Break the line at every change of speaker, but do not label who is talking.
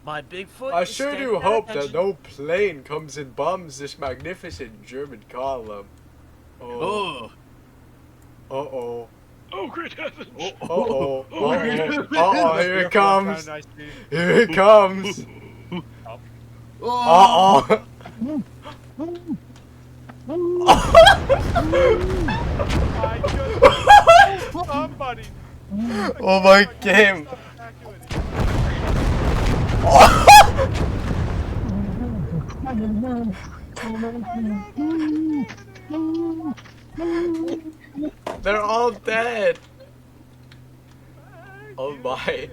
My Bigfoot
I
is
sure
standing
do
at
hope that
attention.
no plane comes and bombs this magnificent German column. Oh.
Oh.
Uh-oh.
Oh, great heavens!
Uh-oh.
Oh, great
Uh-oh.
heavens!
Uh-oh,
Must
here
be
it
a
comes.
nice dude.
Here it comes.
Oh.
Uh-oh.
I just somebody.
Oh my game. They're all dead. Oh my.